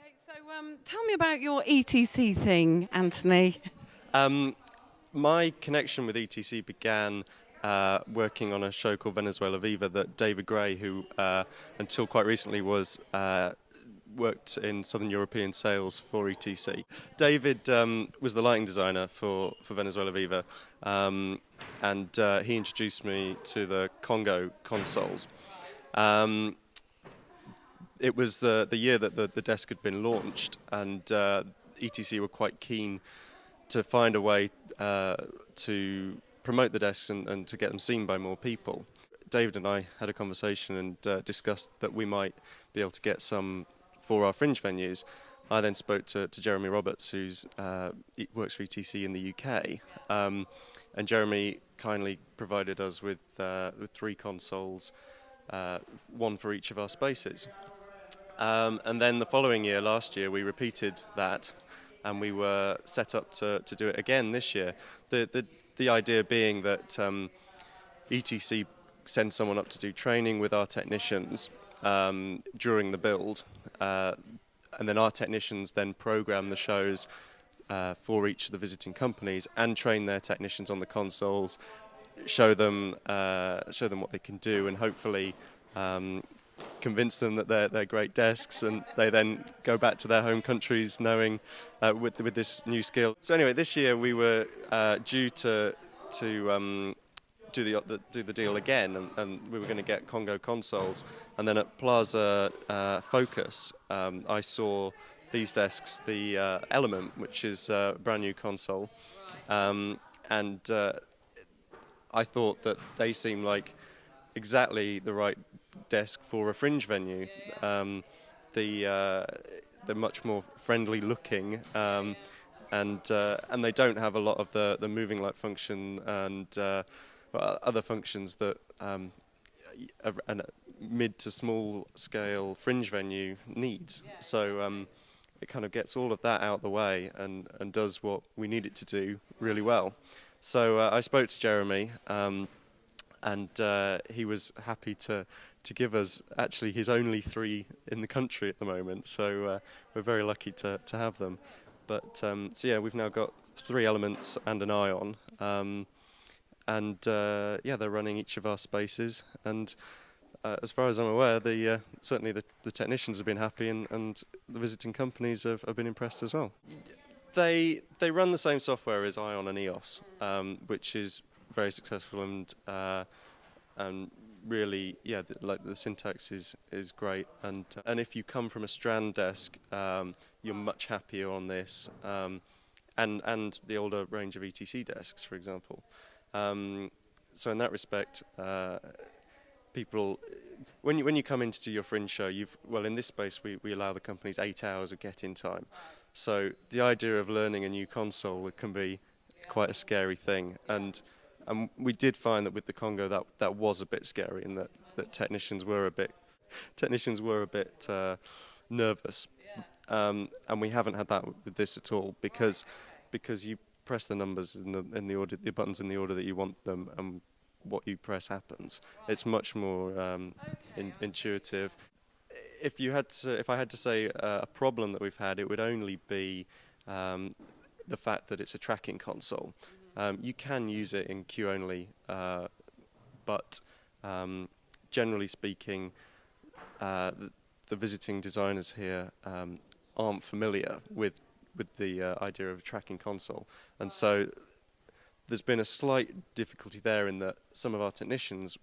So tell me about your ETC thing, Anthony. My connection with ETC began working on a show called Venezuela Viva that David Gray, who until quite recently worked in Southern European sales for ETC. David was the lighting designer for Venezuela Viva, and he introduced me to the Congo consoles. It was the year that the desk had been launched, and ETC were quite keen to find a way to promote the desks and to get them seen by more people. David and I had a conversation and discussed that we might be able to get some for our fringe venues. I then spoke to Jeremy Roberts, who works for ETC in the UK, and Jeremy kindly provided us with 3 consoles, one for each of our spaces. And then the following year, last year, we repeated that, and we were set up to do it again this year. The idea being that ETC sends someone up to do training with our technicians during the build, and then our technicians then program the shows for each of the visiting companies and train their technicians on the consoles, show them what they can do, and hopefully convince them that they're great desks, and they then go back to their home countries knowing with this new skill. So anyway, this year we were due to do the deal again, and we were going to get Congo consoles. And then at Plaza Focus, I saw these desks, the Element, which is a brand new console, and I thought that they seemed like exactly the right desk for a fringe venue. They're much more friendly looking, and they don't have a lot of the moving light function and other functions that a mid to small scale fringe venue needs. So it kind of gets all of that out the way and does what we need it to do really well. So I spoke to Jeremy, and he was happy to give us actually his only 3 in the country at the moment. So we're very lucky to have them. But so yeah, we've now got 3 Elements and an Ion, and yeah, they're running each of our spaces. And as far as I'm aware, certainly the technicians have been happy, and the visiting companies have been impressed as well. They run the same software as Ion and EOS, which is very successful, and really, yeah, the syntax is great. And if you come from a Strand desk, you're much happier on this, and the older range of ETC desks, for example. So in that respect, people, when you come in to do your fringe show, in this space we allow the companies 8 hours of get-in time. So the idea of learning a new console can be quite a scary thing, and we did find that with the Congo that was a bit scary, in that technicians were a bit nervous, and we haven't had that with this at all, because you press the numbers in the order, the buttons in the order that you want them, and what you press happens. It's much more intuitive. If I had to say a problem that we've had, it would only be the fact that it's a tracking console. You can use it in queue only, but generally speaking, the visiting designers here aren't familiar with the idea of a tracking console, and so there's been a slight difficulty there in that some of our technicians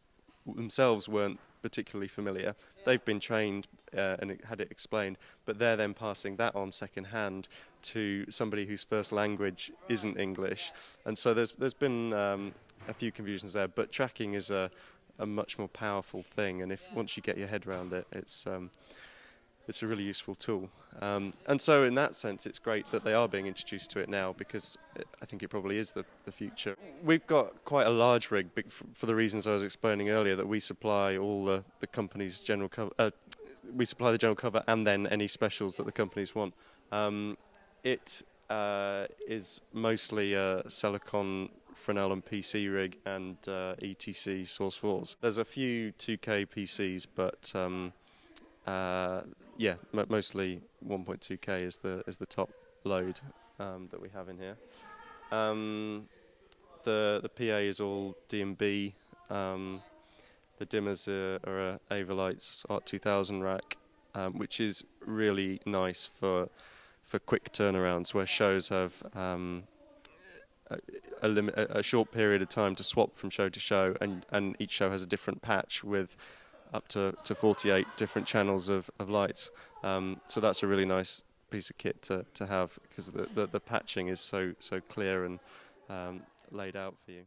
themselves weren't particularly familiar. They've been trained and had it explained, but they're then passing that on second hand to somebody whose first language isn't English, and so there's been a few confusions there. But tracking is a much more powerful thing, and once you get your head around it, it's a really useful tool. And so in that sense, it's great that they are being introduced to it now, because I think it probably is the future. We've got quite a large rig for the reasons I was explaining earlier, that we supply all the company's general cover. We supply the general cover and then any specials that the companies want. It is mostly a Celicon, Fresnel and PC rig, and ETC Source 4s. There's a few 2K PCs, but yeah, mostly 1.2K is the top load that we have in here. The PA is all D&B. The dimmers are a Avalites Art 2000 rack, which is really nice for quick turnarounds where shows have a short period of time to swap from show to show, and each show has a different patch with up to 48 different channels of lights. So that's a really nice piece of kit to have, because the patching is so clear and laid out for you.